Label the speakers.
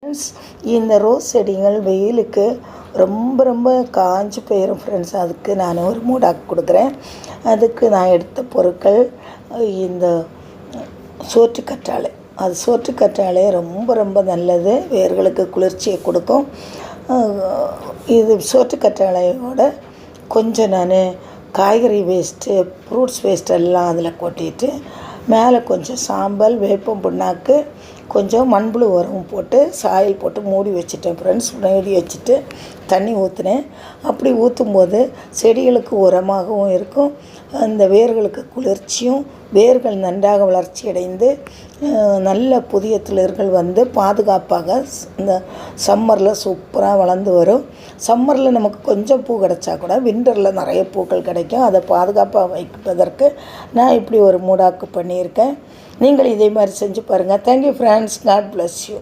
Speaker 1: Friends, இந்த rose செடிகள் வெயிலுக்கு ரொம்ப காஞ்சு போயிடும் ஃப்ரெண்ட்ஸ். அதுக்கு நான் ஒரு மூடாக்கு கொடுக்குறேன். அதுக்கு நான் எடுத்த பொருட்கள் இந்த சோற்றுக்கற்றாழை. அது சோற்றுக்கற்றாழை ரொம்ப நல்லது, வேர்களுக்கு குளிர்ச்சியை கொடுக்கும். இது சோற்றுக்கற்றாழையோட கொஞ்சம் நான் காய்கறி வேஸ்ட்டு, ஃப்ரூட்ஸ் வேஸ்ட் எல்லாம் அதில் கொட்டிட்டு மேலே கொஞ்சம் சாம்பல், வேப்பம் புண்ணாக்கு, கொஞ்சம் மண்புழு உரம் போட்டு சாயில் போட்டு மூடி வச்சுட்டேன் ஃப்ரெண்ட்ஸ். மூடி வச்சுட்டு தண்ணி ஊற்றினேன். அப்படி ஊற்றும்போது செடிகளுக்கு உரமாகவும் இருக்கும், அந்த வேர்களுக்கு குளிர்ச்சியும், வேர்கள் நன்றாக வளர்ச்சி அடைந்து நல்ல புதிய துளிர்கள் வந்து பாதுகாப்பாக இந்த சம்மரில் சூப்பராக வளர்ந்து வரும். சம்மரில் நமக்கு கொஞ்சம் பூ கிடச்சா கூட விண்டரில் நிறைய பூக்கள் கிடைக்கும். அதை பாதுகாப்பாக வைப்பதற்கு நான் இப்படி ஒரு மூடாக்கு பண்ணியிருக்கேன். நீங்கள் இதே மாதிரி செஞ்சு பாருங்கள். Thank you friends. God bless you.